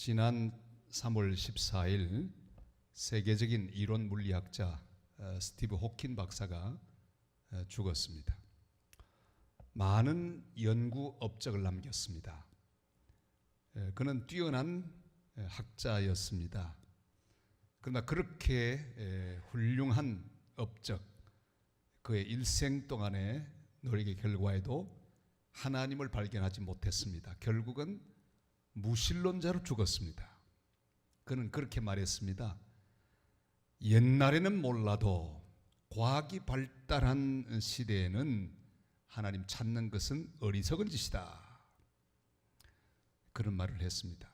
지난 3월 14일 세계적인 이론 물리학자 스티브 호킨 박사가 죽었습니다. 많은 연구 업적을 남겼습니다. 그는 뛰어난 학자였습니다. 그러나 그렇게 훌륭한 업적, 그의 일생 동안의 노력의 결과에도 하나님을 발견하지 못했습니다. 결국은 무신론자로 죽었습니다. 그는 그렇게 말했습니다. 옛날에는 몰라도 과학이 발달한 시대에는 하나님 찾는 것은 어리석은 짓이다. 그런 말을 했습니다.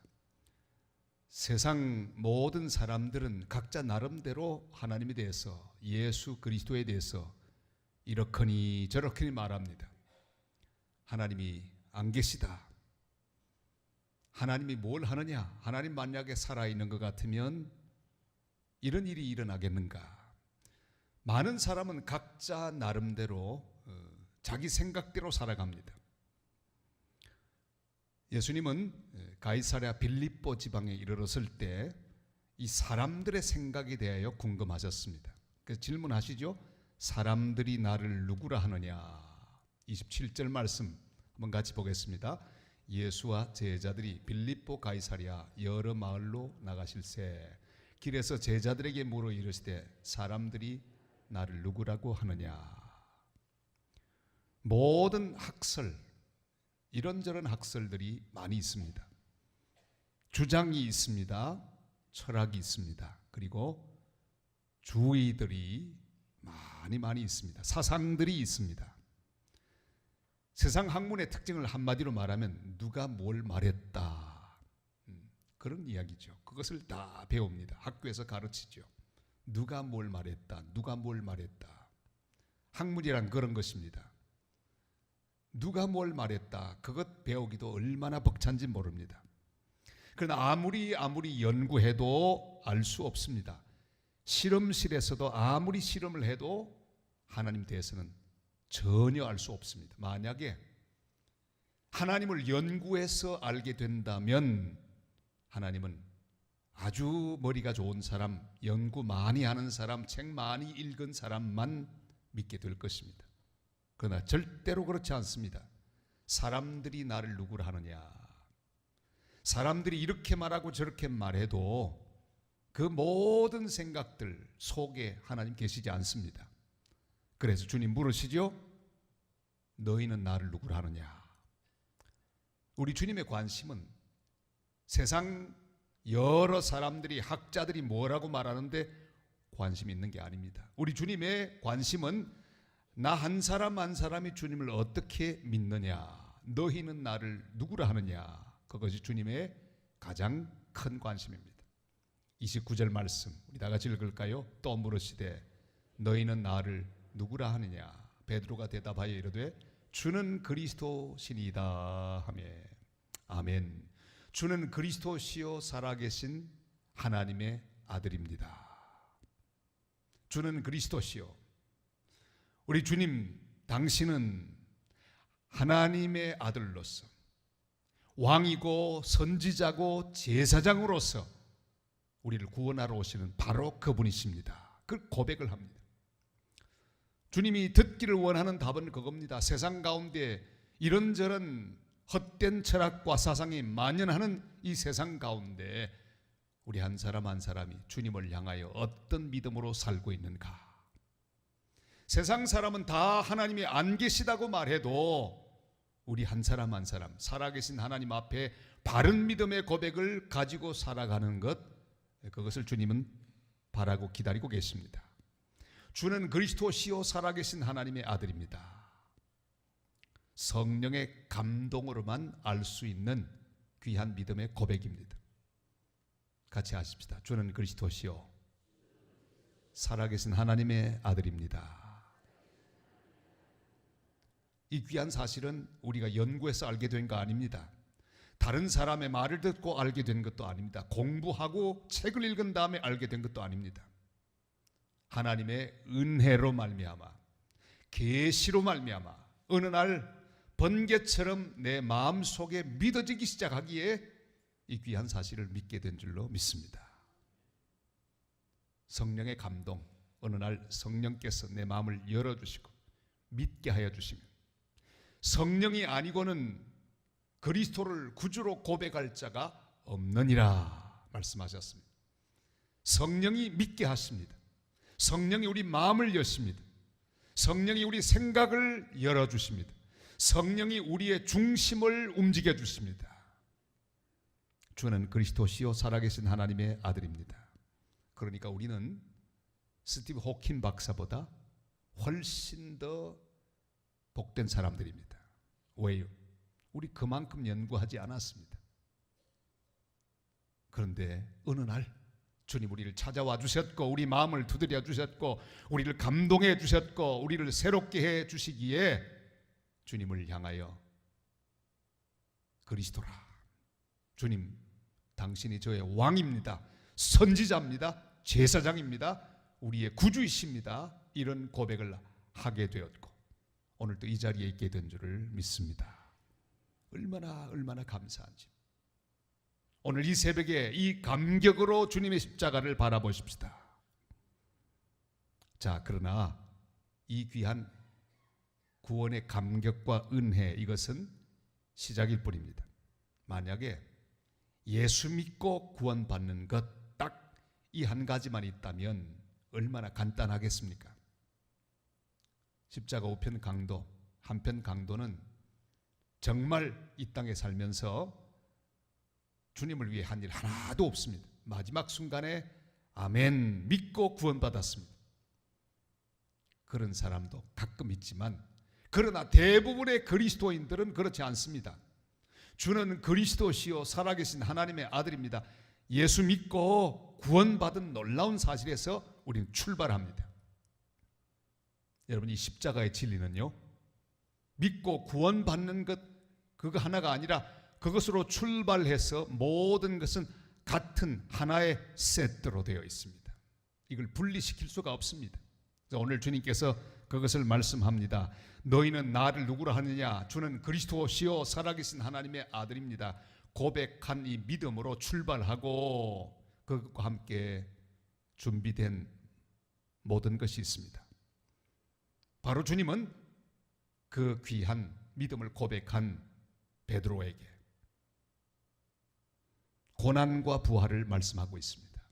세상 모든 사람들은 각자 나름대로 하나님에 대해서, 예수 그리스도에 대해서 이렇거니 저렇거니 말합니다. 하나님이 안 계시다. 하나님이 뭘 하느냐? 하나님 만약에 살아있는 것 같으면 이런 일이 일어나겠는가? 많은 사람은 각자 나름대로 자기 생각대로 살아갑니다. 예수님은 가이사랴 빌립보 지방에 이르렀을 때 이 사람들의 생각에 대하여 궁금하셨습니다. 그래서 질문하시죠. 사람들이 나를 누구라 하느냐? 27절 말씀 한번 같이 보겠습니다. 예수와 제자들이 빌립보 가이사랴 여러 마을로 나가실새 길에서 제자들에게 물어 이르시되 사람들이 나를 누구라고 하느냐? 모든 학설, 이런저런 학설들이 많이 있습니다. 주장이 있습니다. 철학이 있습니다. 그리고 주의들이 많이 있습니다. 사상들이 있습니다. 세상 학문의 특징을 한마디로 말하면 누가 뭘 말했다, 그런 이야기죠. 그것을 다 배웁니다. 학교에서 가르치죠. 누가 뭘 말했다, 누가 뭘 말했다. 학문이란 그런 것입니다. 누가 뭘 말했다, 그것 배우기도 얼마나 벅찬지 모릅니다. 그러나 아무리 연구해도 알 수 없습니다. 실험실에서도 아무리 실험을 해도 하나님 대해서는 전혀 알 수 없습니다. 만약에 하나님을 연구해서 알게 된다면 하나님은 아주 머리가 좋은 사람, 연구 많이 하는 사람, 책 많이 읽은 사람만 믿게 될 것입니다. 그러나 절대로 그렇지 않습니다. 사람들이 나를 누구라 하느냐? 사람들이 이렇게 말하고 저렇게 말해도 그 모든 생각들 속에 하나님 계시지 않습니다. 그래서 주님 물으시죠. 너희는 나를 누구라 하느냐? 우리 주님의 관심은 세상 여러 사람들이, 학자들이 뭐라고 말하는데 관심이 있는 게 아닙니다. 우리 주님의 관심은 나 한 사람 한 사람이 주님을 어떻게 믿느냐, 너희는 나를 누구라 하느냐, 그것이 주님의 가장 큰 관심입니다. 29절 말씀 우리 다 같이 읽을까요? 또 물으시되 너희는 나를 누구라 하느냐? 베드로가 대답하여 이르되 주는 그리스도시니이다 하며. 아멘. 주는 그리스도시요 살아계신 하나님의 아들입니다. 주는 그리스도시요. 우리 주님, 당신은 하나님의 아들로서 왕이고 선지자고 제사장으로서 우리를 구원하러 오시는 바로 그분이십니다. 그 고백을 합니다. 주님이 듣기를 원하는 답은 그겁니다. 세상 가운데 이런저런 헛된 철학과 사상이 만연하는 이 세상 가운데 우리 한 사람 한 사람이 주님을 향하여 어떤 믿음으로 살고 있는가? 세상 사람은 다 하나님이 안 계시다고 말해도 우리 한 사람 한 사람 살아계신 하나님 앞에 바른 믿음의 고백을 가지고 살아가는 것, 그것을 주님은 바라고 기다리고 계십니다. 주는 그리스도시요 살아계신 하나님의 아들입니다. 성령의 감동으로만 알 수 있는 귀한 믿음의 고백입니다. 같이 하십시다. 주는 그리스도시요 살아계신 하나님의 아들입니다. 이 귀한 사실은 우리가 연구해서 알게 된 거 아닙니다. 다른 사람의 말을 듣고 알게 된 것도 아닙니다. 공부하고 책을 읽은 다음에 알게 된 것도 아닙니다. 하나님의 은혜로 말미암아, 계시로 말미암아 어느 날 번개처럼 내 마음속에 믿어지기 시작하기에 이 귀한 사실을 믿게 된 줄로 믿습니다. 성령의 감동, 어느 날 성령께서 내 마음을 열어주시고 믿게 하여 주시면 성령이 아니고는 그리스도를 구주로 고백할 자가 없느니라 말씀하셨습니다. 성령이 믿게 하십니다. 성령이 우리 마음을 여십니다. 성령이 우리 생각을 열어주십니다. 성령이 우리의 중심을 움직여 주십니다. 주는 그리스도시요 살아계신 하나님의 아들입니다. 그러니까 우리는 스티브 호킨 박사보다 훨씬 더 복된 사람들입니다. 왜요? 우리 그만큼 연구하지 않았습니다. 그런데 어느 날 주님 우리를 찾아와 주셨고 우리 마음을 두드려 주셨고 우리를 감동해 주셨고 우리를 새롭게 해 주시기에 주님을 향하여 그리스도라, 주님 당신이 저의 왕입니다, 선지자입니다, 제사장입니다, 우리의 구주이십니다, 이런 고백을 하게 되었고 오늘도 이 자리에 있게 된 줄을 믿습니다. 얼마나 감사한지. 오늘 이 새벽에 이 감격으로 주님의 십자가를 바라보십시다. 자, 그러나 이 귀한 구원의 감격과 은혜, 이것은 시작일 뿐입니다. 만약에 예수 믿고 구원받는 것 딱 이 한 가지만 있다면 얼마나 간단하겠습니까? 십자가 우편 강도, 한편 강도는 정말 이 땅에 살면서 주님을 위해 한 일 하나도 없습니다. 마지막 순간에 아멘 믿고 구원받았습니다. 그런 사람도 가끔 있지만 그러나 대부분의 그리스도인들은 그렇지 않습니다. 주는 그리스도시요 살아계신 하나님의 아들입니다. 예수 믿고 구원받은 놀라운 사실에서 우리는 출발합니다. 여러분, 이 십자가의 진리는요, 믿고 구원받는 것 그거 하나가 아니라 그것으로 출발해서 모든 것은 같은 하나의 세트로 되어 있습니다. 이걸 분리시킬 수가 없습니다. 오늘 주님께서 그것을 말씀합니다. 너희는 나를 누구라 하느냐? 주는 그리스도시요 살아계신 하나님의 아들입니다. 고백한 이 믿음으로 출발하고 그것과 함께 준비된 모든 것이 있습니다. 바로 주님은 그 귀한 믿음을 고백한 베드로에게 고난과 부활을 말씀하고 있습니다.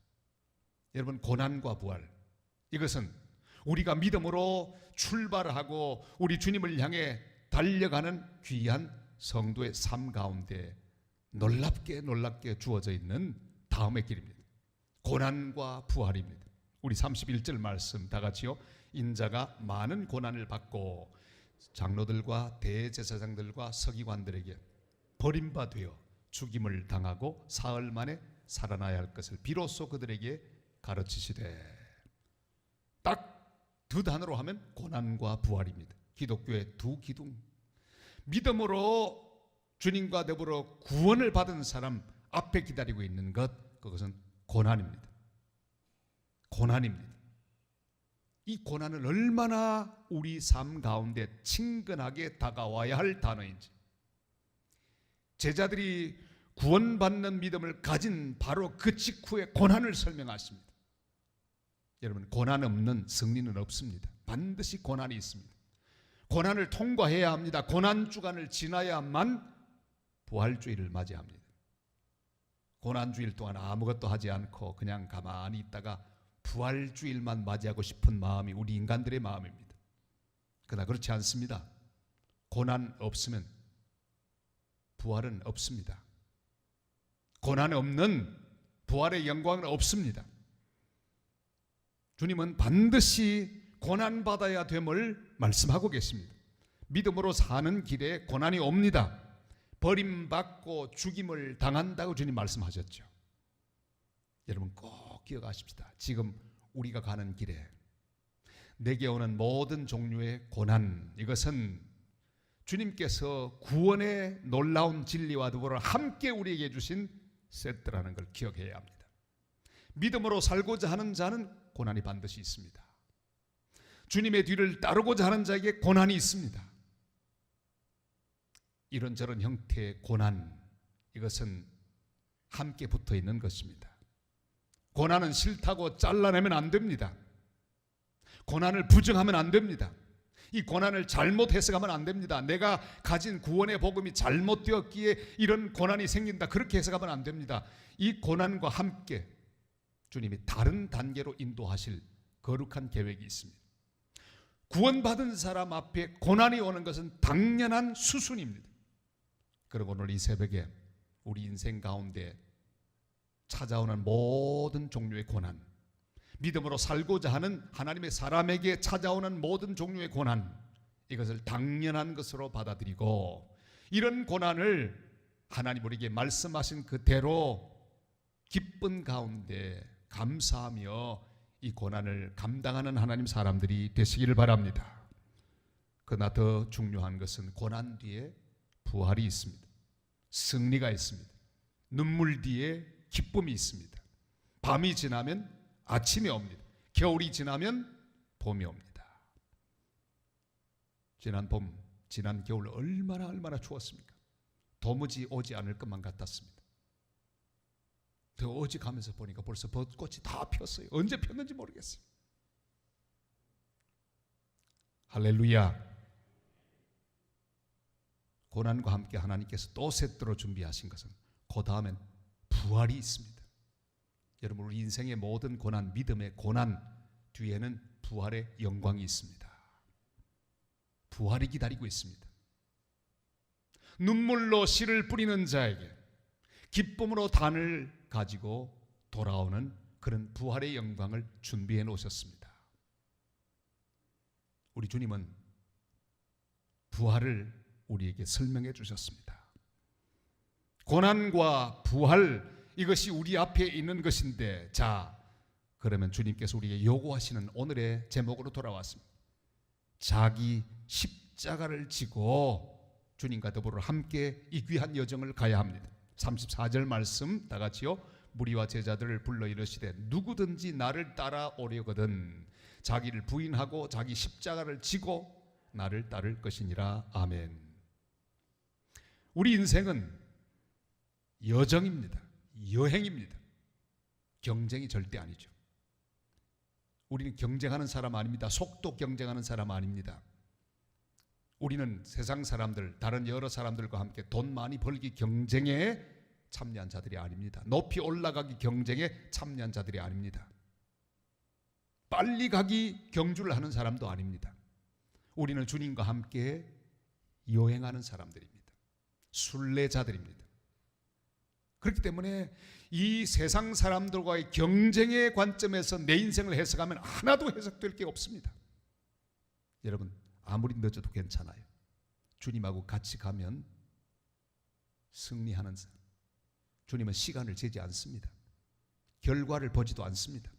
여러분, 고난과 부활, 이것은 우리가 믿음으로 출발하고 우리 주님을 향해 달려가는 귀한 성도의 삶 가운데 놀랍게 주어져 있는 다음의 길입니다. 고난과 부활입니다. 우리 31절 말씀 다 같이요. 인자가 많은 고난을 받고 장로들과 대제사장들과 서기관들에게 버림받아 죽임을 당하고 사흘 만에 살아나야 할 것을 비로소 그들에게 가르치시되, 딱 두 단어로 하면 고난과 부활입니다. 기독교의 두 기둥. 믿음으로 주님과 더불어 구원을 받은 사람 앞에 기다리고 있는 것, 그것은 고난입니다. 고난입니다. 이 고난은 얼마나 우리 삶 가운데 친근하게 다가와야 할 단어인지, 제자들이 구원받는 믿음을 가진 바로 그 직후에 고난을 설명하십니다. 여러분, 고난 없는 승리는 없습니다. 반드시 고난이 있습니다. 고난을 통과해야 합니다. 고난 주간을 지나야만 부활주일을 맞이합니다. 고난주일 동안 아무것도 하지 않고 그냥 가만히 있다가 부활주일만 맞이하고 싶은 마음이 우리 인간들의 마음입니다. 그러나 그렇지 않습니다. 고난 없으면 부활은 없습니다. 고난 없는 부활의 영광은 없습니다. 주님은 반드시 고난받아야 됨을 말씀하고 계십니다. 믿음으로 사는 길에 고난이 옵니다. 버림받고 죽임을 당한다고 주님 말씀하셨죠. 여러분 꼭 기억하십시다. 지금 우리가 가는 길에 내게 오는 모든 종류의 고난, 이것은 주님께서 구원의 놀라운 진리와 더불어 함께 우리에게 주신 세트라는 걸 기억해야 합니다. 믿음으로 살고자 하는 자는 고난이 반드시 있습니다. 주님의 뒤를 따르고자 하는 자에게 고난이 있습니다. 이런저런 형태의 고난, 이것은 함께 붙어 있는 것입니다. 고난은 싫다고 잘라내면 안 됩니다. 고난을 부정하면 안 됩니다. 이 고난을 잘못 해석하면 안 됩니다. 내가 가진 구원의 복음이 잘못되었기에 이런 고난이 생긴다, 그렇게 해석하면 안 됩니다. 이 고난과 함께 주님이 다른 단계로 인도하실 거룩한 계획이 있습니다. 구원받은 사람 앞에 고난이 오는 것은 당연한 수순입니다. 그리고 오늘 이 새벽에 우리 인생 가운데 찾아오는 모든 종류의 고난, 믿음으로 살고자 하는 하나님의 사람에게 찾아오는 모든 종류의 고난, 이것을 당연한 것으로 받아들이고 이런 고난을 하나님 우리에게 말씀하신 그대로 기쁜 가운데 감사하며 이 고난을 감당하는 하나님 사람들이 되시기를 바랍니다. 그러나 더 중요한 것은 고난 뒤에 부활이 있습니다. 승리가 있습니다. 눈물 뒤에 기쁨이 있습니다. 밤이 지나면 아침이 옵니다. 겨울이 지나면 봄이 옵니다. 지난 봄, 지난 겨울 얼마나 추웠습니까? 도무지 오지 않을 것만 같았습니다. 더 어지가면서 보니까 벌써 벚꽃이 다 폈어요. 언제 폈는지 모르겠어요. 할렐루야. 고난과 함께 하나님께서 또 세트로 준비하신 것은 그 다음엔 부활이 있습니다. 여러분, 우리 인생의 모든 고난, 믿음의 고난 뒤에는 부활의 영광이 있습니다. 부활이 기다리고 있습니다. 눈물로 씨를 뿌리는 자에게 기쁨으로 단을 가지고 돌아오는 그런 부활의 영광을 준비해 놓으셨습니다. 우리 주님은 부활을 우리에게 설명해 주셨습니다. 고난과 부활, 이것이 우리 앞에 있는 것인데, 자, 그러면 주님께서 우리에게 요구하시는 오늘의 제목으로 돌아왔습니다. 자기 십자가를 지고 주님과 더불어 함께 이 귀한 여정을 가야 합니다. 34절 말씀 다 같이요. 무리와 제자들을 불러 이르시되 누구든지 나를 따라오려거든 자기를 부인하고 자기 십자가를 지고 나를 따를 것이니라. 아멘. 우리 인생은 여정입니다. 여행입니다. 경쟁이 절대 아니죠. 우리는 경쟁하는 사람 아닙니다. 속도 경쟁하는 사람 아닙니다. 우리는 세상 사람들, 다른 여러 사람들과 함께 돈 많이 벌기 경쟁에 참여한 자들이 아닙니다. 높이 올라가기 경쟁에 참여한 자들이 아닙니다. 빨리 가기 경주를 하는 사람도 아닙니다. 우리는 주님과 함께 여행하는 사람들입니다. 순례자들입니다. 그렇기 때문에 이 세상 사람들과의 경쟁의 관점에서 내 인생을 해석하면 하나도 해석될 게 없습니다. 여러분, 아무리 늦어도 괜찮아요. 주님하고 같이 가면 승리하는 사람. 주님은 시간을 재지 않습니다. 결과를 보지도 않습니다.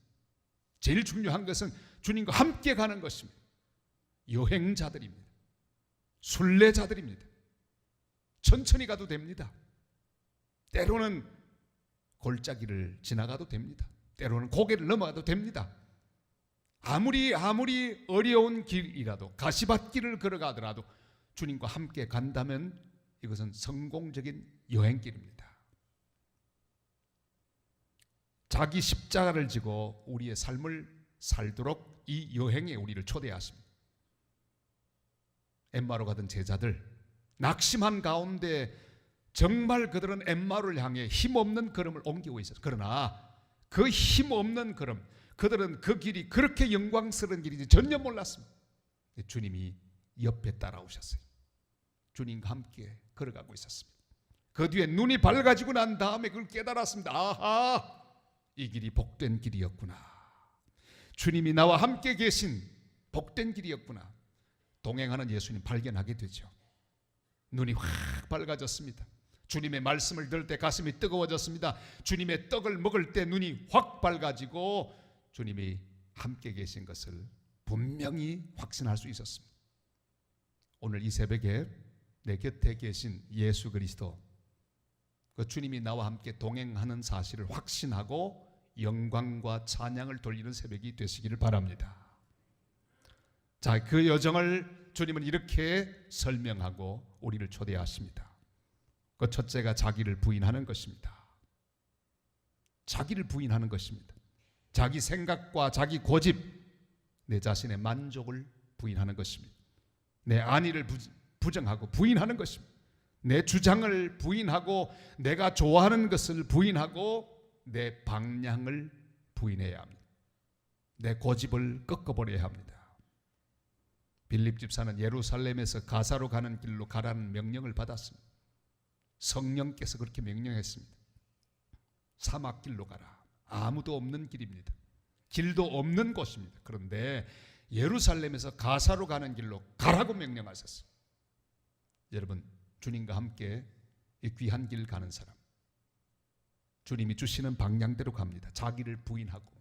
제일 중요한 것은 주님과 함께 가는 것입니다. 여행자들입니다. 순례자들입니다. 천천히 가도 됩니다. 때로는 골짜기를 지나가도 됩니다. 때로는 고개를 넘어가도 됩니다. 아무리 어려운 길이라도, 가시밭길을 걸어가더라도 주님과 함께 간다면 이것은 성공적인 여행길입니다. 자기 십자가를 지고 우리의 삶을 살도록 이 여행에 우리를 초대하십니다. 엠마로 가던 제자들, 낙심한 가운데 정말 그들은 엠마오를 향해 힘없는 걸음을 옮기고 있었어요. 그러나 그 힘없는 걸음, 그들은 그 길이 그렇게 영광스러운 길인지 전혀 몰랐습니다. 주님이 옆에 따라오셨어요. 주님과 함께 걸어가고 있었습니다. 그 뒤에 눈이 밝아지고 난 다음에 그걸 깨달았습니다. 아하, 이 길이 복된 길이었구나. 주님이 나와 함께 계신 복된 길이었구나. 동행하는 예수님 발견하게 되죠. 눈이 확 밝아졌습니다. 주님의 말씀을 들을 때 가슴이 뜨거워졌습니다. 주님의 떡을 먹을 때 눈이 확 밝아지고 주님이 함께 계신 것을 분명히 확신할 수 있었습니다. 오늘 이 새벽에 내 곁에 계신 예수 그리스도, 그 주님이 나와 함께 동행하는 사실을 확신하고 영광과 찬양을 돌리는 새벽이 되시기를 바랍니다. 자, 그 여정을 주님은 이렇게 설명하고 우리를 초대하십니다. 그 첫째가 자기를 부인하는 것입니다. 자기를 부인하는 것입니다. 자기 생각과 자기 고집, 내 자신의 만족을 부인하는 것입니다. 내 안위를 부정하고 부인하는 것입니다. 내 주장을 부인하고 내가 좋아하는 것을 부인하고 내 방향을 부인해야 합니다. 내 고집을 꺾어버려야 합니다. 빌립 집사는 예루살렘에서 가사로 가는 길로 가라는 명령을 받았습니다. 성령께서 그렇게 명령했습니다. 사막길로 가라. 아무도 없는 길입니다. 길도 없는 곳입니다. 그런데 예루살렘에서 가사로 가는 길로 가라고 명령하셨어요. 여러분, 주님과 함께 이 귀한 길 가는 사람, 주님이 주시는 방향대로 갑니다. 자기를 부인하고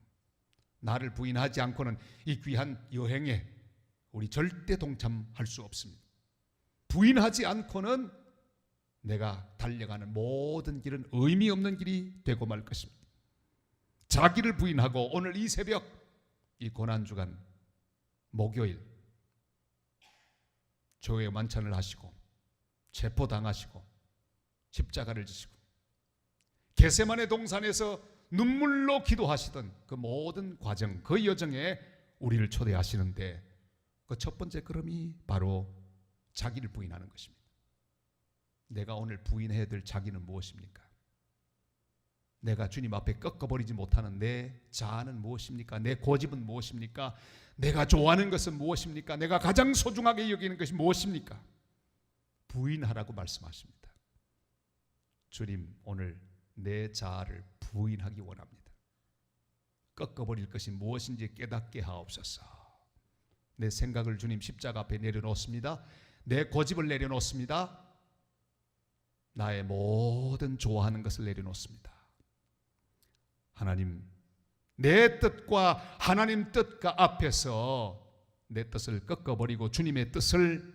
나를 부인하지 않고는 이 귀한 여행에 우리 절대 동참할 수 없습니다. 부인하지 않고는 내가 달려가는 모든 길은 의미 없는 길이 되고 말 것입니다. 자기를 부인하고 오늘 이 새벽, 이 고난주간 목요일 조의 만찬을 하시고 체포당하시고 십자가를 지시고 겟세마네 동산에서 눈물로 기도하시던 그 모든 과정, 그 여정에 우리를 초대하시는데 그 첫 번째 걸음이 바로 자기를 부인하는 것입니다. 내가 오늘 부인해야 될 자기는 무엇입니까? 내가 주님 앞에 꺾어버리지 못하는 내 자아는 무엇입니까? 내 고집은 무엇입니까? 내가 좋아하는 것은 무엇입니까? 내가 가장 소중하게 여기는 것이 무엇입니까? 부인하라고 말씀하십니다. 주님, 오늘 내 자아를 부인하기 원합니다. 꺾어버릴 것이 무엇인지 깨닫게 하옵소서. 내 생각을 주님 십자가 앞에 내려놓습니다. 내 고집을 내려놓습니다. 나의 모든 좋아하는 것을 내려놓습니다. 하나님, 내 뜻과 하나님 뜻과 앞에서 내 뜻을 꺾어버리고 주님의 뜻을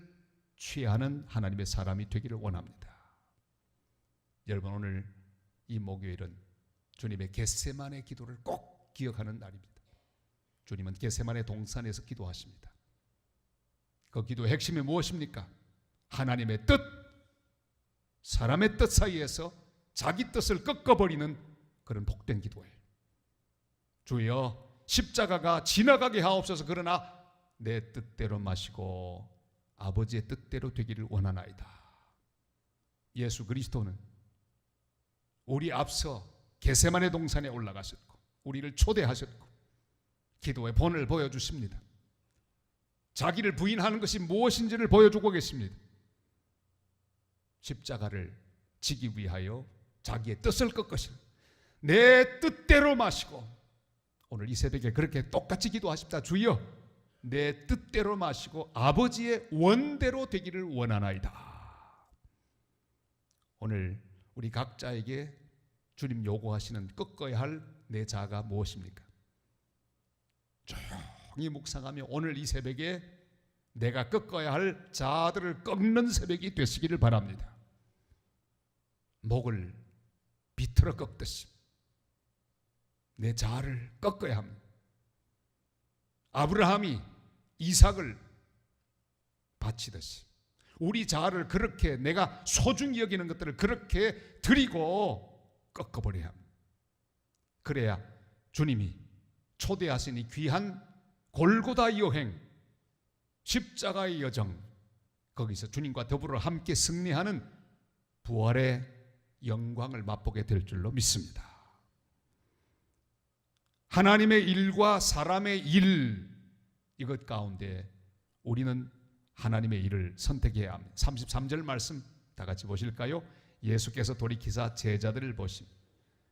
취하는 하나님의 사람이 되기를 원합니다. 여러분, 오늘 이 목요일은 주님의 겟세마네 기도를 꼭 기억하는 날입니다. 주님은 겟세마네 동산에서 기도하십니다. 그 기도의 핵심이 무엇입니까? 하나님의 뜻, 사람의 뜻 사이에서 자기 뜻을 꺾어버리는 그런 복된 기도예요. 주여, 십자가가 지나가게 하옵소서. 그러나 내 뜻대로 마시고 아버지의 뜻대로 되기를 원하나이다. 예수 그리스도는 우리 앞서 겟세마네 동산에 올라가셨고 우리를 초대하셨고 기도의 본을 보여주십니다. 자기를 부인하는 것이 무엇인지를 보여주고 계십니다. 십자가를 지기 위하여 자기의 뜻을 꺾으시는 내 뜻대로 마시고, 오늘 이 새벽에 그렇게 똑같이 기도하십니다. 주여, 내 뜻대로 마시고 아버지의 원대로 되기를 원하나이다. 오늘 우리 각자에게 주님 요구하시는 꺾어야 할 내 자아가 무엇입니까? 조용히 묵상하며 오늘 이 새벽에 내가 꺾어야 할 자아들을 꺾는 새벽이 되시기를 바랍니다. 목을 비틀어 꺾듯이 내 자아를 꺾어야 합니다. 아브라함이 이삭을 바치듯이 우리 자아를 그렇게, 내가 소중히 여기는 것들을 그렇게 드리고 꺾어버려야 합니다. 그래야 주님이 초대하신 이 귀한 골고다 여행, 십자가의 여정, 거기서 주님과 더불어 함께 승리하는 부활의 영광을 맛보게 될 줄로 믿습니다. 하나님의 일과 사람의 일, 이것 가운데 우리는 하나님의 일을 선택해야 합니다. 33절 말씀 다 같이 보실까요? 예수께서 돌이키사 제자들을 보시며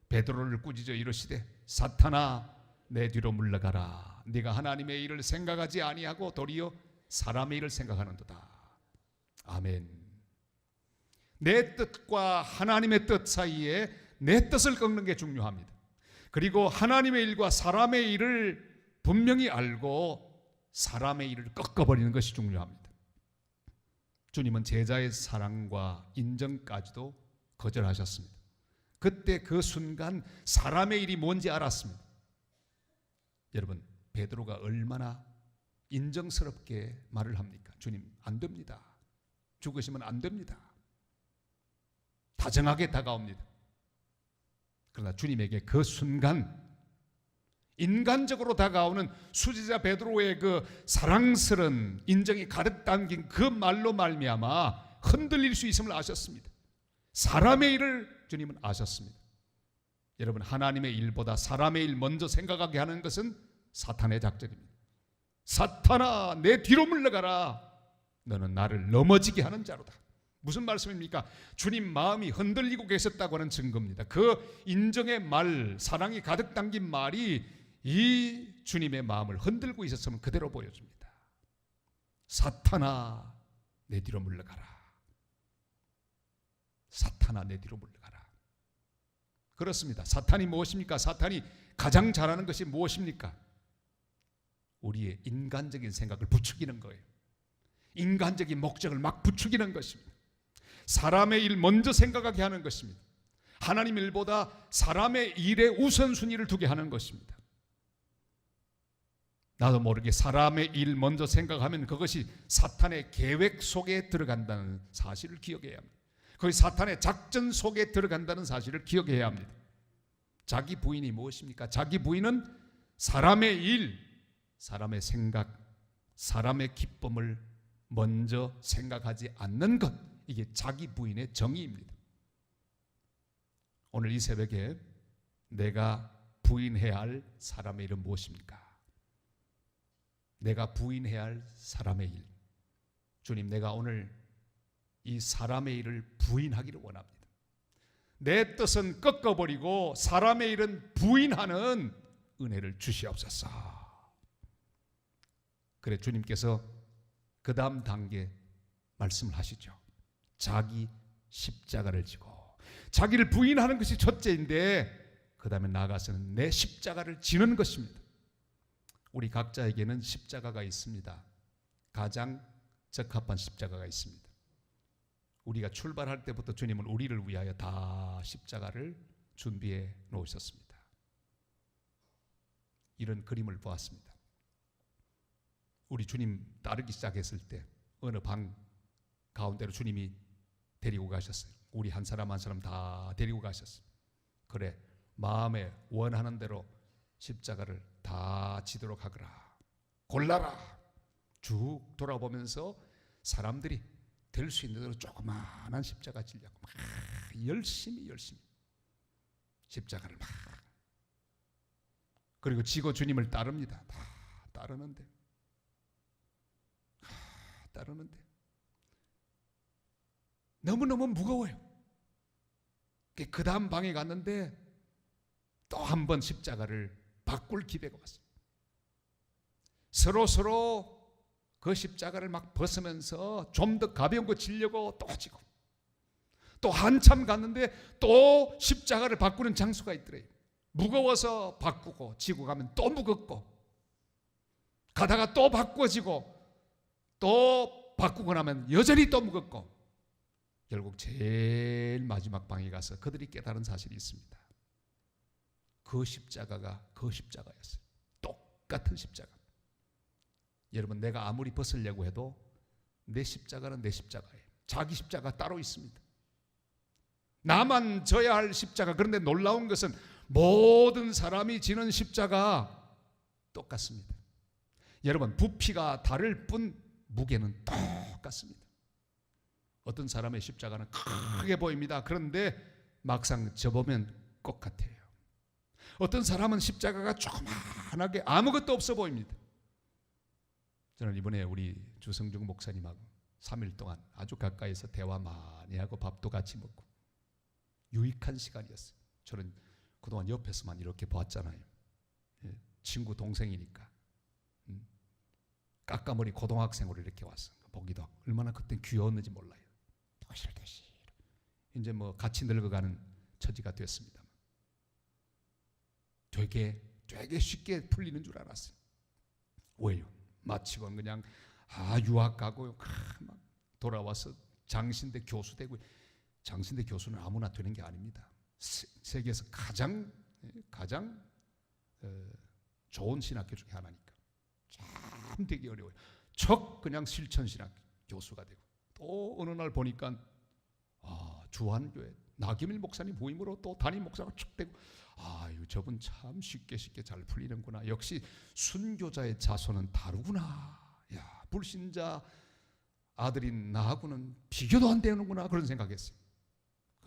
베드로를 꾸짖어 이르시되 사탄아 내 뒤로 물러가라. 네가 하나님의 일을 생각하지 아니하고 도리어 사람의 일을 생각하는도다. 아멘. 내 뜻과 하나님의 뜻 사이에 내 뜻을 꺾는 게 중요합니다. 그리고 하나님의 일과 사람의 일을 분명히 알고 사람의 일을 꺾어버리는 것이 중요합니다. 주님은 제자의 사랑과 인정까지도 거절하셨습니다. 그때 그 순간 사람의 일이 뭔지 알았습니다. 여러분, 베드로가 얼마나 인정스럽게 말을 합니까? 주님, 안 됩니다. 죽으시면 안 됩니다. 다정하게 다가옵니다. 그러나 주님에게 그 순간 인간적으로 다가오는 수제자 베드로의 그 사랑스러운 인정이 가득 담긴 그 말로 말미암아 흔들릴 수 있음을 아셨습니다. 사람의 일을 주님은 아셨습니다. 여러분, 하나님의 일보다 사람의 일 먼저 생각하게 하는 것은 사탄의 작전입니다. 사탄아, 내 뒤로 물러가라. 너는 나를 넘어지게 하는 자로다. 무슨 말씀입니까? 주님 마음이 흔들리고 계셨다고 하는 증거입니다. 그 인정의 말, 사랑이 가득 담긴 말이 이 주님의 마음을 흔들고 있었으면 그대로 보여줍니다. 사탄아, 내 뒤로 물러가라. 사탄아, 내 뒤로 물러가라. 그렇습니다. 사탄이 무엇입니까? 사탄이 가장 잘하는 것이 무엇입니까? 우리의 인간적인 생각을 부추기는 거예요. 인간적인 목적을 막 부추기는 것입니다. 사람의 일 먼저 생각하게 하는 것입니다. 하나님 일보다 사람의 일에 우선순위를 두게 하는 것입니다. 나도 모르게 사람의 일 먼저 생각하면 그것이 사탄의 계획 속에 들어간다는 사실을 기억해야 합니다. 그것이 사탄의 작전 속에 들어간다는 사실을 기억해야 합니다. 자기 부인이 무엇입니까? 자기 부인은 사람의 일, 사람의 생각, 사람의 기쁨을 먼저 생각하지 않는 것, 이게 자기 부인의 정의입니다. 오늘 이 새벽에 내가 부인해야 할 사람의 일은 무엇입니까? 내가 부인해야 할 사람의 일. 주님, 내가 오늘 이 사람의 일을 부인하기를 원합니다. 내 뜻은 꺾어버리고 사람의 일은 부인하는 은혜를 주시옵소서. 그래, 주님께서 그 다음 단계 말씀을 하시죠. 자기 십자가를 지고, 자기를 부인하는 것이 첫째인데 그 다음에 나아가서는 내 십자가를 지는 것입니다. 우리 각자에게는 십자가가 있습니다. 가장 적합한 십자가가 있습니다. 우리가 출발할 때부터 주님은 우리를 위하여 다 십자가를 준비해 놓으셨습니다. 이런 그림을 보았습니다. 우리 주님 따르기 시작했을 때 어느 방 가운데로 주님이 데리고 가셨어요. 우리 한 사람 한 사람 다 데리고 가셨어요. 그래, 마음에 원하는 대로 십자가를 다 지도록 하거라. 골라라. 쭉 돌아보면서 사람들이 될 수 있는 대로 조그마한 십자가 지려고 막 열심히 십자가를 막, 그리고 지고 주님을 따릅니다. 다 따르는데 너무너무 무거워요. 그 다음 방에 갔는데 또 한 번 십자가를 바꿀 기회가 왔어요. 서로 그 십자가를 막 벗으면서 좀 더 가벼운 거 지려고 또 지고, 또 한참 갔는데 또 십자가를 바꾸는 장소가 있더래요. 무거워서 바꾸고, 지고 가면 또 무겁고, 가다가 또 바꿔지고, 또 바꾸고 나면 여전히 또 무겁고, 결국 제일 마지막 방에 가서 그들이 깨달은 사실이 있습니다. 그 십자가가 그 십자가였어요. 똑같은 십자가. 여러분, 내가 아무리 벗으려고 해도 내 십자가는 내 십자가예요. 자기 십자가 따로 있습니다. 나만 져야 할 십자가. 그런데 놀라운 것은 모든 사람이 지는 십자가 똑같습니다. 여러분, 부피가 다를 뿐 무게는 똑같습니다. 어떤 사람의 십자가는 크게 보입니다. 그런데 막상 져보면 똑같아요. 어떤 사람은 십자가가 조그만하게 아무것도 없어 보입니다. 저는 이번에 우리 주성중 목사님하고 3일 동안 아주 가까이서 대화 많이 하고 밥도 같이 먹고 유익한 시간이었어요. 저는 그동안 옆에서만 이렇게 봤잖아요. 친구 동생이니까. 까까머리 고등학생으로 이렇게 왔어. 보기도 하고. 얼마나 그때 귀여웠는지 몰라요. 도실도실. 이제 뭐 같이 늙어가는 처지가 됐습니다. 되게 쉽게 풀리는 줄 알았어요. 왜요? 마치고 그냥 유학 가고 막 돌아와서 장신대 교수 되고. 장신대 교수는 아무나 되는 게 아닙니다. 세계에서 가장 좋은 신학교 중에 하나니까 참 되기 어려워요. 그냥 실천신학 교수가 되고, 또 어느 날 보니까 주한교회 나경일 목사님 부임으로 또 담임 목사가 쭉 되고, 아유, 저분 참 쉽게 잘 풀리는구나. 역시 순교자의 자손은 다르구나. 야, 불신자 아들인 나하고는 비교도 안 되는구나. 그런 생각했어요.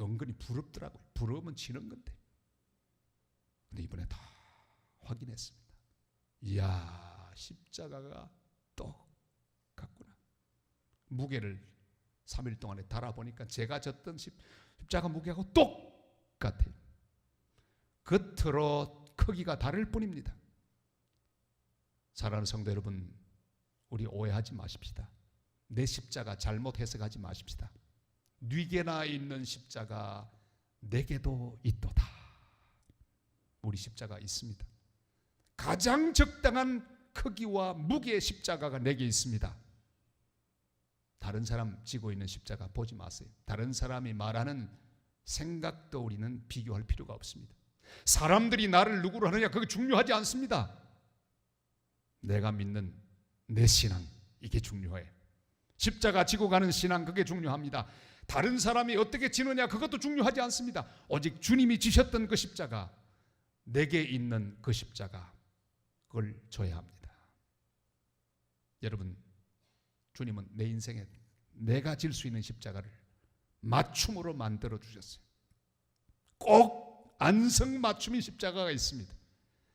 은근히 부럽더라고요. 부러우면 지는 건데. 근데 이번에 다 확인했습니다. 이야, 십자가가 똑같구나. 무게를 3일 동안에 달아보니까 제가 졌던 십자가 무게하고 똑같아요. 겉으로 크기가 다를 뿐입니다. 사랑하는 성도 여러분, 우리 오해하지 마십시다. 내 십자가 잘못 해석하지 마십시다. 뉘게나 있는 십자가 내게도 있도다. 우리 십자가 있습니다. 가장 적당한 크기와 무게의 십자가가 내게 있습니다. 다른 사람 지고 있는 십자가 보지 마세요. 다른 사람이 말하는 생각도 우리는 비교할 필요가 없습니다. 사람들이 나를 누구로 하느냐, 그게 중요하지 않습니다. 내가 믿는 내 신앙, 이게 중요해. 십자가 지고 가는 신앙, 그게 중요합니다. 다른 사람이 어떻게 지느냐, 그것도 중요하지 않습니다. 오직 주님이 지셨던 그 십자가, 내게 있는 그 십자가, 그걸 져야 합니다. 여러분, 주님은 내 인생에 내가 질 수 있는 십자가를 맞춤으로 만들어 주셨어요. 꼭 안성맞춤인 십자가가 있습니다.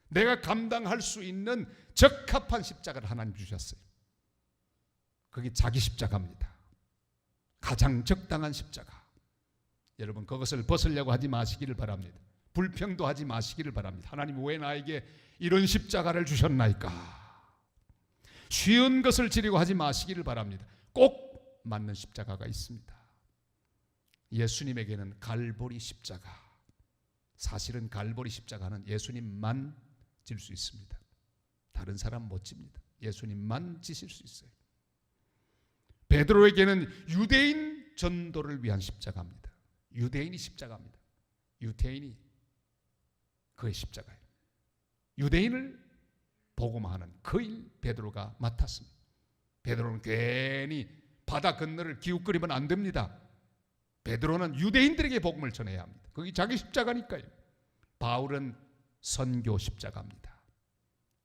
내가 감당할 수 있는 적합한 십자가를 하나님 주셨어요. 그게 자기 십자가입니다. 가장 적당한 십자가. 여러분, 그것을 벗으려고 하지 마시기를 바랍니다. 불평도 하지 마시기를 바랍니다. 하나님, 왜 나에게 이런 십자가를 주셨나이까? 쉬운 것을 지려고 하지 마시기를 바랍니다. 꼭 맞는 십자가가 있습니다. 예수님에게는 갈보리 십자가, 사실은 갈보리 십자가는 예수님만 질 수 있습니다. 다른 사람 못 집니다. 예수님만 지실 수 있어요. 베드로에게는 유대인 전도를 위한 십자가입니다. 유대인이 십자가입니다. 유대인이 그의 십자가예요. 유대인을 복음화하는 그 일 베드로가 맡았습니다. 베드로는 괜히 바다 건너를 기웃거리면 안 됩니다. 베드로는 유대인들에게 복음을 전해야 합니다. 그게 자기 십자가니까요. 바울은 선교 십자가입니다.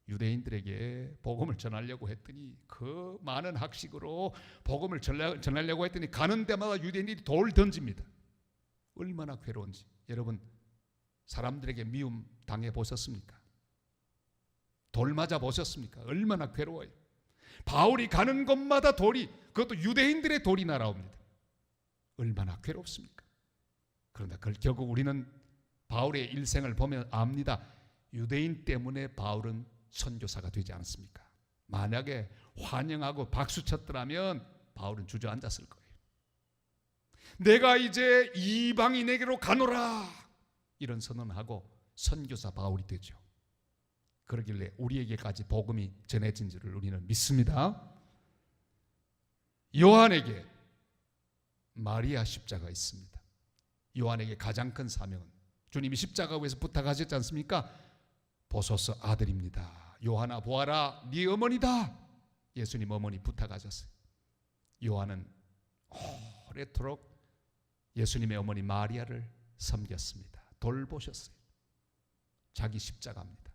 유대인들에게 복음을 전하려고 했더니, 그 많은 학식으로 복음을 전하려고 했더니 가는 데마다 유대인들이 돌 던집니다. 얼마나 괴로운지. 여러분, 사람들에게 미움 당해 보셨습니까? 돌 맞아 보셨습니까? 얼마나 괴로워요. 바울이 가는 곳마다 돌이, 그것도 유대인들의 돌이 날아옵니다. 얼마나 괴롭습니까? 그런데 결국 우리는 바울의 일생을 보면 압니다. 유대인 때문에 바울은 선교사가 되지 않았습니까? 만약에 환영하고 박수 쳤더라면 바울은 주저앉았을 거예요. 내가 이제 이방인에게로 가노라, 이런 선언하고 선교사 바울이 되죠. 그러길래 우리에게까지 복음이 전해진 줄을 우리는 믿습니다. 요한에게 마리아 십자가 있습니다. 요한에게 가장 큰 사명은, 주님이 십자가 위에서 부탁하셨지 않습니까? 보소서 아들입니다. 요한아 보아라, 네 어머니다. 예수님 어머니 부탁하셨어요. 요한은 오래도록 예수님의 어머니 마리아를 섬겼습니다. 돌보셨어요. 자기 십자가입니다.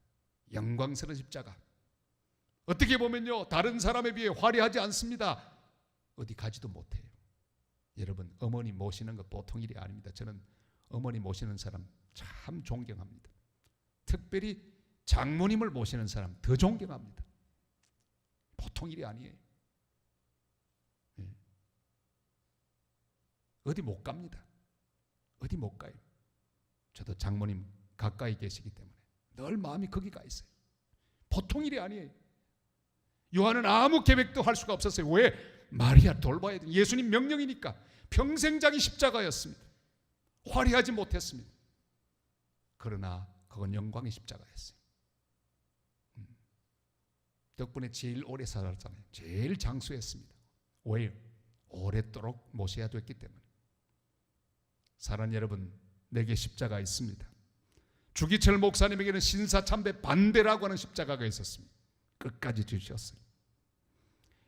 영광스러운 십자가. 어떻게 보면요, 다른 사람에 비해 화려하지 않습니다. 어디 가지도 못해요. 여러분, 어머니 모시는 것 보통 일이 아닙니다. 저는 어머니 모시는 사람 참 존경합니다. 특별히 장모님을 모시는 사람 더 존경합니다. 보통 일이 아니에요. 어디 못 갑니다. 어디 못 가요. 저도 장모님 가까이 계시기 때문에 늘 마음이 거기 가 있어요. 보통 일이 아니에요. 요한은 아무 계획도 할 수가 없었어요. 왜? 마리아 돌봐야 돼. 예수님 명령이니까. 평생 자기 십자가였습니다. 화려하지 못했습니다. 그러나 그건 영광의 십자가였어요. 덕분에 제일 오래 살았잖아요. 제일 장수했습니다. 왜요? 오랫도록 모셔야 됐기 때문에. 사랑하는 여러분, 내게 십자가 있습니다. 주기철 목사님에게는 신사참배 반대라고 하는 십자가가 있었습니다. 끝까지 주셨어요.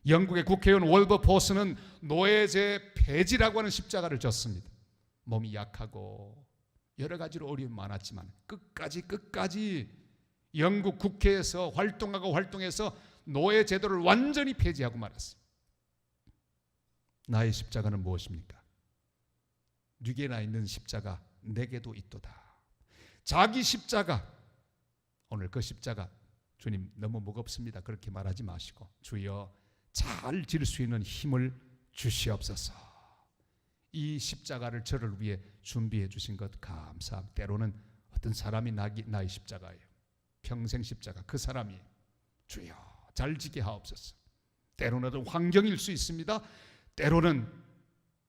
영국의 국회의원 월버포스는 노예제 폐지라고 하는 십자가를 졌습니다. 몸이 약하고 여러 가지로 어려움이 많았지만 끝까지 영국 국회에서 활동해서 노예 제도를 완전히 폐지하고 말았어요. 나의 십자가는 무엇입니까? 네게나 있는 십자가 내게도 있도다. 자기 십자가, 오늘 그 십자가 주님 너무 무겁습니다 그렇게 말하지 마시고 주여 잘 질 수 있는 힘을 주시옵소서. 이 십자가를 저를 위해 준비해 주신 것 감사합니다. 때로는 어떤 사람이 나의 십자가예요. 평생 십자가 그 사람이 주여 잘 지게 하옵소서. 때로는 어떤 환경일 수 있습니다. 때로는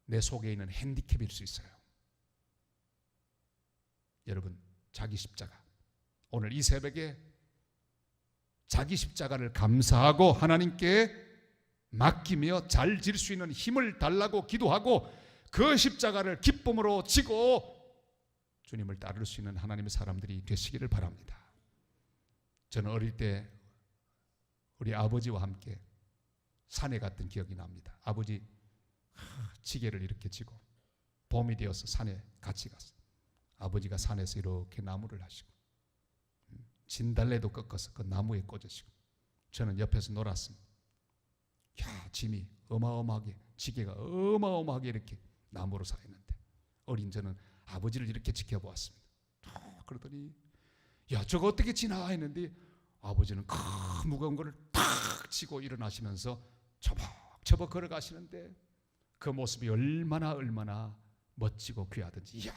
내 속에 있는 핸디캡일 수 있어요. 여러분 자기 십자가, 오늘 이 새벽에 자기 십자가를 감사하고 하나님께 맡기며 잘 질 수 있는 힘을 달라고 기도하고 그 십자가를 기쁨으로 지고 주님을 따를 수 있는 하나님의 사람들이 되시기를 바랍니다. 저는 어릴 때 우리 아버지와 함께 산에 갔던 기억이 납니다. 아버지 지게를 이렇게 지고 봄이 되어서 산에 같이 갔어요. 아버지가 산에서 이렇게 나무를 하시고 진달래도 꺾어서 그 나무에 꽂으시고 저는 옆에서 놀았습니다. 짐이 어마어마하게, 지게가 어마어마하게 이렇게 나무로 서 있는데 어린 저는 아버지를 이렇게 지켜보았습니다. 그러더니 야 저거 어떻게 지나 했는데 아버지는 큰 무거운 거를 탁 치고 일어나시면서 처벅처벅 걸어가시는데 그 모습이 얼마나 멋지고 귀하든지, 이야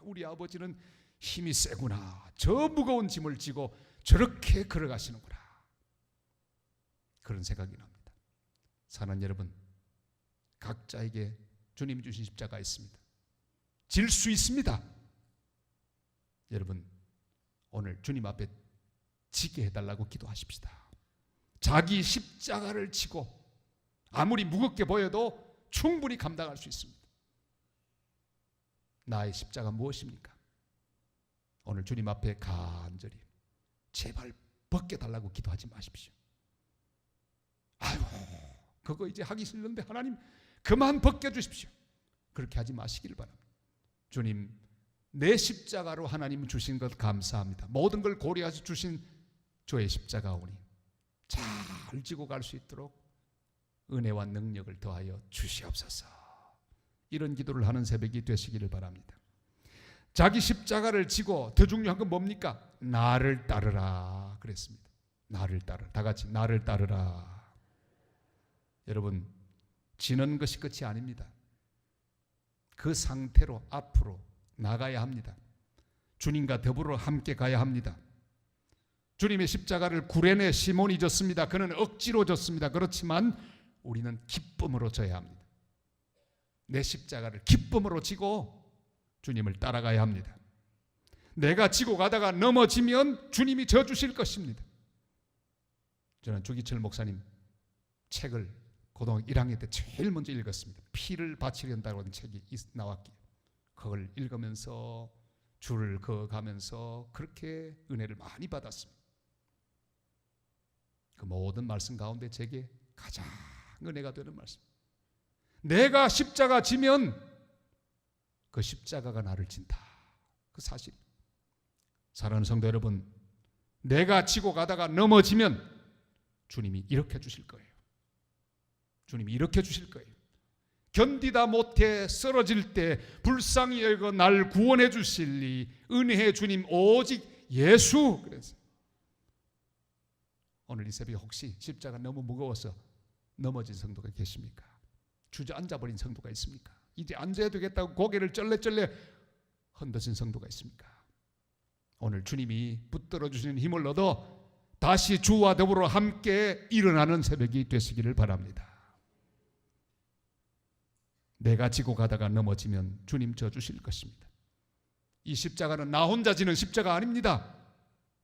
우리 아버지는 힘이 세구나, 저 무거운 짐을 지고 저렇게 걸어가시는구나, 그런 생각이 납니다. 사랑하는 여러분, 각자에게 주님이 주신 십자가 있습니다. 질 수 있습니다. 여러분 오늘 주님 앞에 지게 해달라고 기도하십시다. 자기 십자가를 지고 아무리 무겁게 보여도 충분히 감당할 수 있습니다. 나의 십자가 무엇입니까? 오늘 주님 앞에 간절히 제발 벗겨달라고 기도하지 마십시오. 아이고 그거 이제 하기 싫은데 하나님 그만 벗겨주십시오, 그렇게 하지 마시길 바랍니다. 주님 내 십자가로 하나님 주신 것 감사합니다. 모든 걸 고려해서 주신 주의 십자가오니 잘 지고 갈 수 있도록 은혜와 능력을 더하여 주시옵소서. 이런 기도를 하는 새벽이 되시기를 바랍니다. 자기 십자가를 지고 더 중요한 건 뭡니까? 나를 따르라 그랬습니다. 나를 따르라. 다 같이 나를 따르라. 여러분 지는 것이 끝이 아닙니다. 그 상태로 앞으로 나가야 합니다. 주님과 더불어 함께 가야 합니다. 주님의 십자가를 구레네 시몬이 졌습니다. 그는 억지로 졌습니다. 그렇지만 우리는 기쁨으로 져야 합니다. 내 십자가를 기쁨으로 지고 주님을 따라가야 합니다. 내가 지고 가다가 넘어지면 주님이 져주실 것입니다. 저는 주기철 목사님 책을 고등학교 1학년 때 제일 먼저 읽었습니다. 피를 바치려고 하는 책이 나왔기에 그걸 읽으면서 줄을 그어가면서 그렇게 은혜를 많이 받았습니다. 그 모든 말씀 가운데 제게 가장 은혜가 되는 말씀, 내가 십자가 지면 그 십자가가 나를 진다, 그 사실. 사랑하는 성도 여러분, 내가 지고 가다가 넘어지면 주님이 일으켜 주실 거예요. 주님이 일으켜 주실 거예요. 견디다 못해 쓰러질 때 불쌍히 여겨 날 구원해 주실리 은혜의 주님 오직 예수. 그래서 오늘 이 새벽에 혹시 십자가 너무 무거워서 넘어진 성도가 계십니까? 주저앉아 버린 성도가 있습니까? 이제 앉아야 되겠다고 고개를 쩔레쩔레 흔드신 성도가 있습니까? 오늘 주님이 붙들어 주시는 힘을 얻어 다시 주와 더불어 함께 일어나는 새벽이 되시기를 바랍니다. 내가 지고 가다가 넘어지면 주님 져주실 것입니다. 이 십자가는 나 혼자 지는 십자가 아닙니다.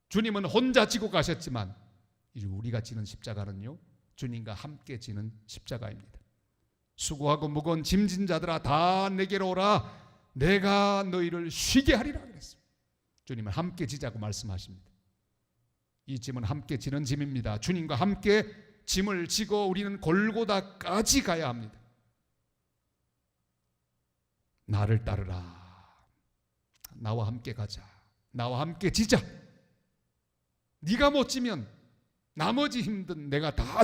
주님은 혼자 지고 가셨지만 이제 우리가 지는 십자가는요, 주님과 함께 지는 십자가입니다. 수고하고 무거운 짐진 자들아 다 내게로 오라, 내가 너희를 쉬게 하리라 그랬습니다. 주님은 함께 지자고 말씀하십니다. 이 짐은 함께 지는 짐입니다. 주님과 함께 짐을 지고 우리는 골고다까지 가야 합니다. 나를 따르라. 나와 함께 가자. 나와 함께 지자. 네가 못 지면 나머지 힘든 내가 다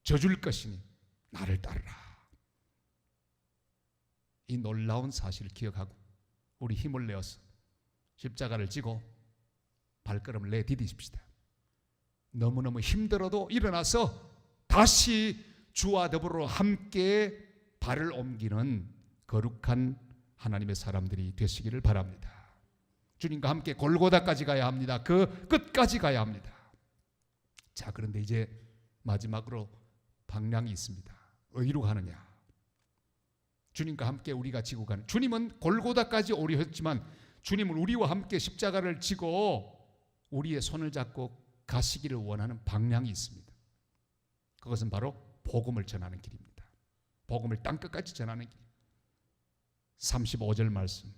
져줄 것이니 나를 따르라. 이 놀라운 사실을 기억하고 우리 힘을 내어서 십자가를 지고 발걸음을 내디디십시다. 너무너무 힘들어도 일어나서 다시 주와 더불어 함께 발을 옮기는 거룩한 하나님의 사람들이 되시기를 바랍니다. 주님과 함께 골고다까지 가야 합니다. 그 끝까지 가야 합니다. 자, 그런데 이제 마지막으로 방향이 있습니다. 어디로 가느냐? 주님과 함께 우리가 지고 가는, 주님은 골고다까지 오르셨지만 주님은 우리와 함께 십자가를 지고 우리의 손을 잡고 가시기를 원하는 방향이 있습니다. 그것은 바로 복음을 전하는 길입니다. 복음을 땅끝까지 전하는 길. 35절 말씀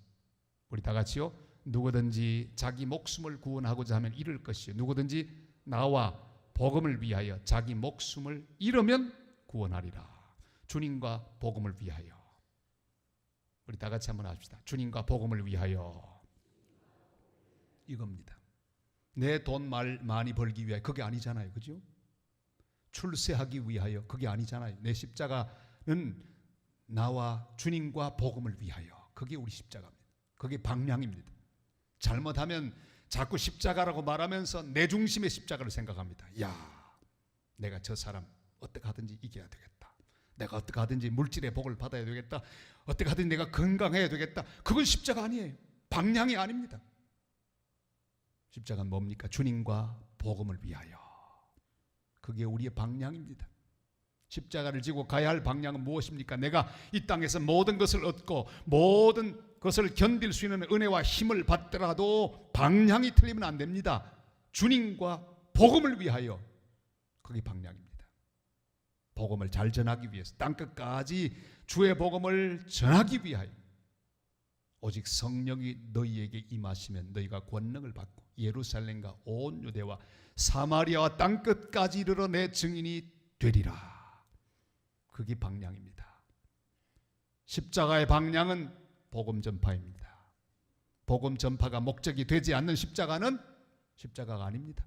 우리 다 같이요. 누구든지 자기 목숨을 구원하고자 하면 잃을 것이요 누구든지 나와 복음을 위하여 자기 목숨을 잃으면 구원하리라. 주님과 복음을 위하여. 우리 다 같이 한번 합시다. 주님과 복음을 위하여. 이겁니다. 내 돈 많이 벌기 위하여. 그게 아니잖아요. 그죠? 출세하기 위하여. 그게 아니잖아요. 내 십자가는 나와 주님과 복음을 위하여. 그게 우리 십자가입니다. 그게 방향입니다. 잘못하면 자꾸 십자가라고 말하면서 내 중심의 십자가를 생각합니다. 야, 내가 저 사람 어떻게 하든지 이겨야 되겠다. 내가 어떻게 하든지 물질의 복을 받아야 되겠다. 어떻게 하든지 내가 건강해야 되겠다. 그건 십자가 아니에요. 방향이 아닙니다. 십자가는 뭡니까? 주님과 복음을 위하여. 그게 우리의 방향입니다. 십자가를 지고 가야 할 방향은 무엇입니까? 내가 이 땅에서 모든 것을 얻고 모든 것을 견딜 수 있는 은혜와 힘을 받더라도 방향이 틀리면 안 됩니다. 주님과 복음을 위하여. 그게 방향입니다. 복음을 잘 전하기 위해서 땅끝까지 주의 복음을 전하기 위하여 오직 성령이 너희에게 임하시면 너희가 권능을 받고 예루살렘과 온 유대와 사마리아와 땅끝까지 이르러 내 증인이 되리라. 그게 방향입니다. 십자가의 방향은 복음 전파입니다. 복음 전파가 목적이 되지 않는 십자가는 십자가가 아닙니다.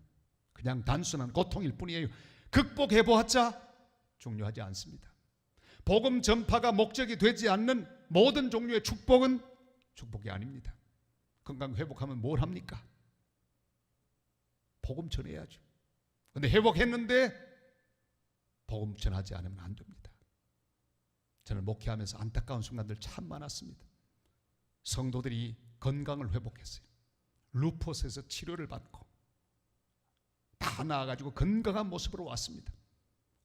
그냥 단순한 고통일 뿐이에요. 극복해 보았자 중요하지 않습니다. 복음 전파가 목적이 되지 않는 모든 종류의 축복은 축복이 아닙니다. 건강 회복하면 뭘 합니까? 복음 전해야죠. 그런데 회복했는데 복음 전하지 않으면 안 됩니다. 저는 목회하면서 안타까운 순간들 참 많았습니다. 성도들이 건강을 회복했어요. 루퍼스에서 치료를 받고 다 나아가지고 건강한 모습으로 왔습니다.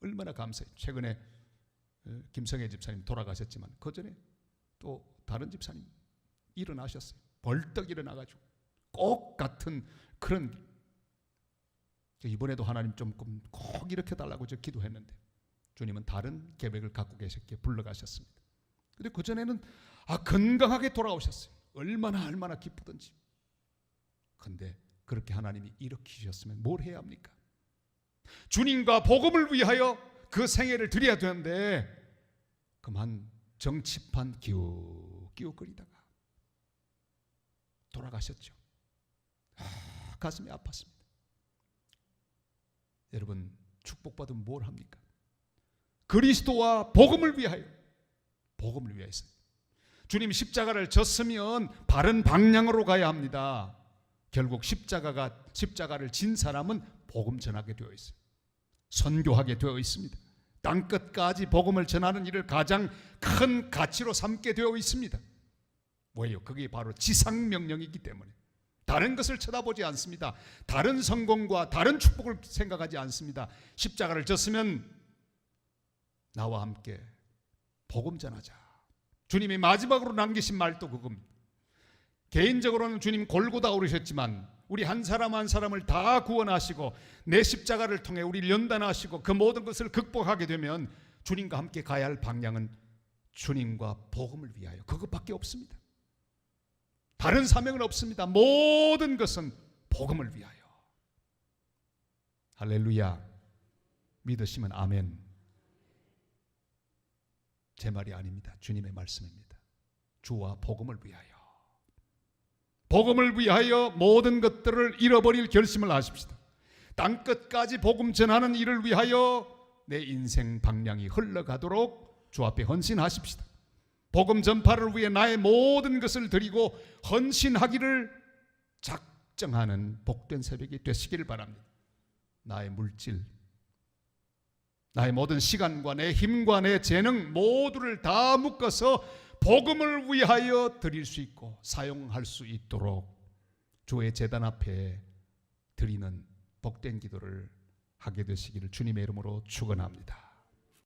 얼마나 감사해요. 최근에 김성애 집사님 돌아가셨지만 그 전에 또 다른 집사님 일어나셨어요. 벌떡 일어나가지고 꼭 같은 그런, 이번에도 하나님 좀 꼭 이렇게 달라고 저 기도했는데 주님은 다른 계획을 갖고 계셨기에 불러가셨습니다. 근데 그전에는 건강하게 돌아오셨어요. 얼마나 기쁘던지. 근데 그렇게 하나님이 일으키셨으면 뭘 해야 합니까? 주님과 복음을 위하여 그 생애를 드려야 되는데 그만 정치판 기웃기웃거리다가 돌아가셨죠. 가슴이 아팠습니다. 여러분, 축복받으면 뭘 합니까? 그리스도와 복음을 위하여. 복음을 위해서. 주님 십자가를 졌으면 바른 방향으로 가야 합니다. 결국 십자가를 진 사람은 복음 전하게 되어 있어요. 선교하게 되어 있습니다. 땅끝까지 복음을 전하는 일을 가장 큰 가치로 삼게 되어 있습니다. 뭐예요? 그게 바로 지상명령이기 때문에 다른 것을 쳐다보지 않습니다. 다른 성공과 다른 축복을 생각하지 않습니다. 십자가를 졌으면 나와 함께 복음 전하자. 주님이 마지막으로 남기신 말도 그겁니다. 개인적으로는 주님 골고다 오르셨지만 우리 한 사람 한 사람을 다 구원하시고 내 십자가를 통해 우리를 연단하시고 그 모든 것을 극복하게 되면 주님과 함께 가야 할 방향은 주님과 복음을 위하여. 그것밖에 없습니다. 다른 사명은 없습니다. 모든 것은 복음을 위하여. 할렐루야. 믿으시면 아멘. 제 말이 아닙니다. 주님의 말씀입니다. 주와 복음을 위하여, 복음을 위하여 모든 것들을 잃어버릴 결심을 하십시다. 땅끝까지 복음 전하는 일을 위하여 내 인생 방향이 흘러가도록 주 앞에 헌신하십시다. 복음 전파를 위해 나의 모든 것을 드리고 헌신하기를 작정하는 복된 새벽이 되시기를 바랍니다. 나의 물질, 나의 모든 시간과 내 힘과 내 재능 모두를 다 묶어서 복음을 위하여 드릴 수 있고 사용할 수 있도록 주의 제단 앞에 드리는 복된 기도를 하게 되시기를 주님의 이름으로 축원합니다.